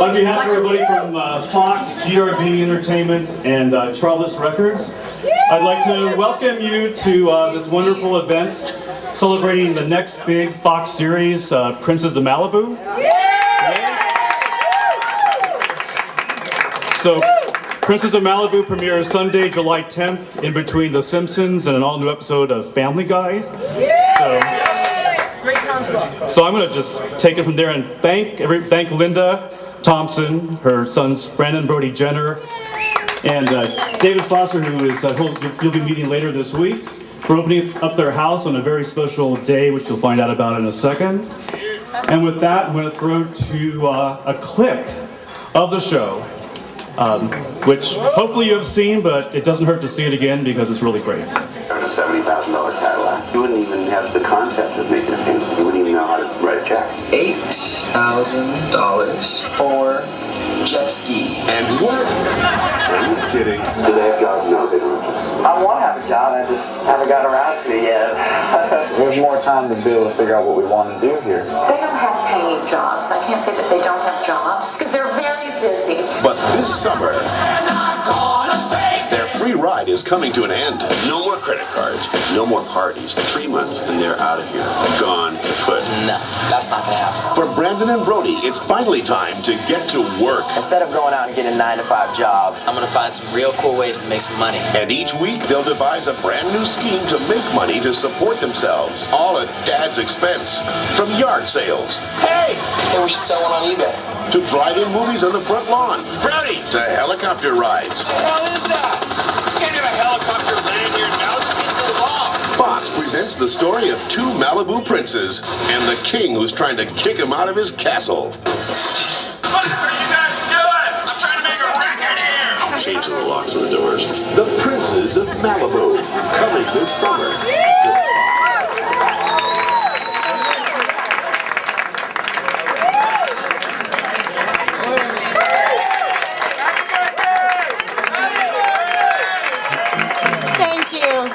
On behalf of everybody from Fox, GRB Entertainment, and Charles Records, I'd like to welcome you to this wonderful event celebrating the next big Fox series, Princes of Malibu. So, Princes of Malibu premieres Sunday, July 10th, in between The Simpsons and an all-new episode of Family Guy. Great time slot. So I'm going to just take it from there and thank Linda Thompson, her sons Brandon and Brody Jenner, and David Foster, who is you'll be meeting later this week, for opening up their house on a very special day, which you'll find out about in a second. And with that, I'm going to throw to a clip of the show, which hopefully you have seen, but it doesn't hurt to see it again because it's really great. A $70,000 Cadillac. You wouldn't even have the concept of making a payment. You wouldn't even know how to write a check. $8,000 for jet ski. And what? Are you kidding? Do they have jobs? No, they don't. I want to have a job, I just haven't got around to it yet. There's more time to be able to figure out what we want to do here. They don't have paying jobs. I can't say that they don't have jobs, because they're very busy. But this summer, their free ride is coming to an end. No more credit cards, no more parties. 3 months and they're out of here. Gone kaput. No, that's not going to happen. For Brandon and Brody, it's finally time to get to work. Instead of going out and getting a 9-to-5 job, I'm going to find some real cool ways to make some money. And each week, they'll devise a brand new scheme to make money to support themselves, all at Dad's expense. From yard sales. Hey, we should sell one on eBay. To drive-in movies on the front lawn. Brody! To helicopter rides. What the hell is that? You can't have a helicopter land here now. It's against the law. Fox presents the story of 2 Malibu princes and the king who's trying to kick him out of his castle. What are you guys doing? I'm trying to make a record here. Changing the locks on the doors. The Princes of Malibu, coming this summer.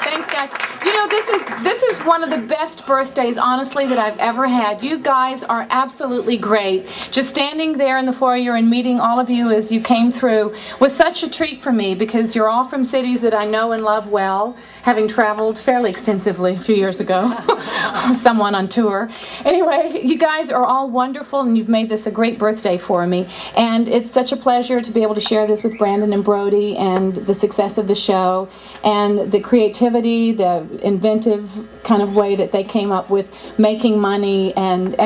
Thanks, guys. You know, this is one of the best birthdays, honestly, that I've ever had. You guys are absolutely great. Just standing there in the foyer and meeting all of you as you came through was such a treat for me, because you're all from cities that I know and love well, having traveled fairly extensively a few years ago with someone on tour. Anyway, you guys are all wonderful, and you've made this a great birthday for me. And it's such a pleasure to be able to share this with Brandon and Brody, and the success of the show, and the creativity, the inventive kind of way that they came up with making money, and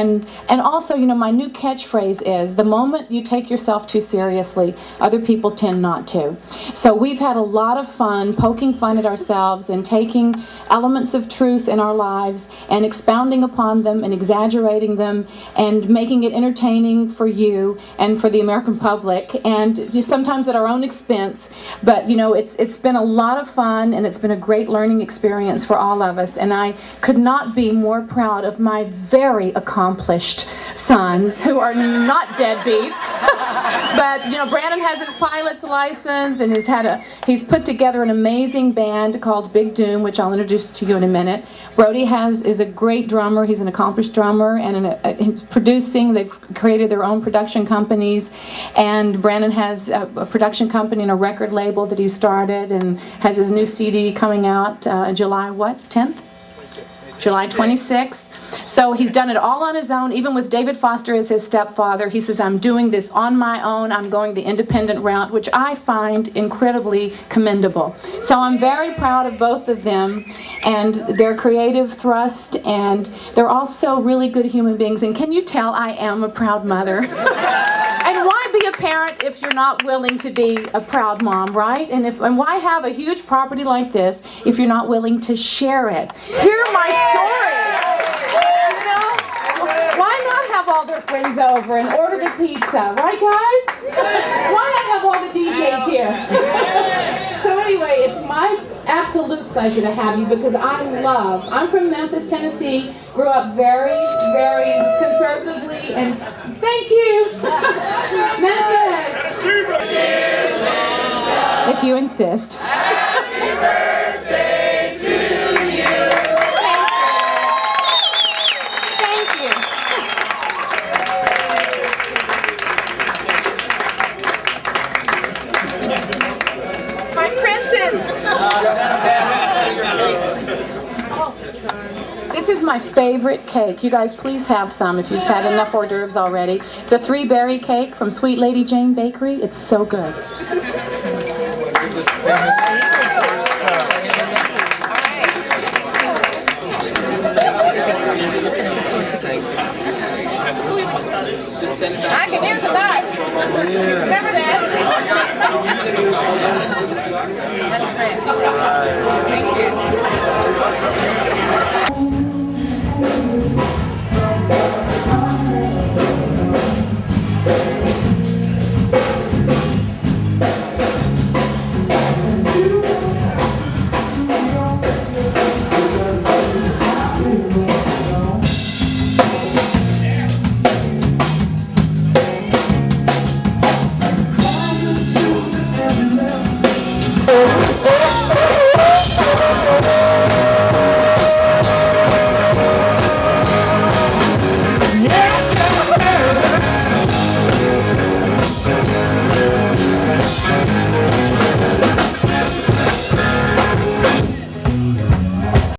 also, you know, my new catchphrase is, the moment you take yourself too seriously, other people tend not to. So we've had a lot of fun poking fun at ourselves and taking elements of truth in our lives and expounding upon them and exaggerating them and making it entertaining for you and for the American public, and sometimes at our own expense. But you know, it's been a lot of fun, and it's been a great learning experience for all of us, and I could not be more proud of my very accomplished sons, who are not deadbeats. But you know, Brandon has his pilot's license, and he's put together an amazing band called Big Doom, which I'll introduce to you in a minute. Brody is a great drummer. He's an accomplished drummer, and in producing, they've created their own production companies, and Brandon has a production company and a record label that he started, and has his new CD coming out July what, 10th? 26th. July 26th. So he's done it all on his own, even with David Foster as his stepfather. He says, I'm doing this on my own. I'm going the independent route, which I find incredibly commendable. So I'm very proud of both of them and their creative thrust, and they're also really good human beings. And can you tell I am a proud mother? And why be a parent if you're not willing to be a proud mom, right? And why have a huge property like this if you're not willing to share it? Hear my story. You know? Why not have all their friends over and order the pizza, right, guys? Why not have all the DJs here? So anyway, it's my absolute pleasure to have you, because I'm from Memphis, Tennessee, grew up very, very conservatively, and thank you, Memphis, if you insist. Happy birthday to you. Thank you. my favorite cake. You guys please have some if you've had enough hors d'oeuvres already. It's a 3-berry cake from Sweet Lady Jane Bakery. It's so good. I can use a knife. Remember that? That's great. Thank you.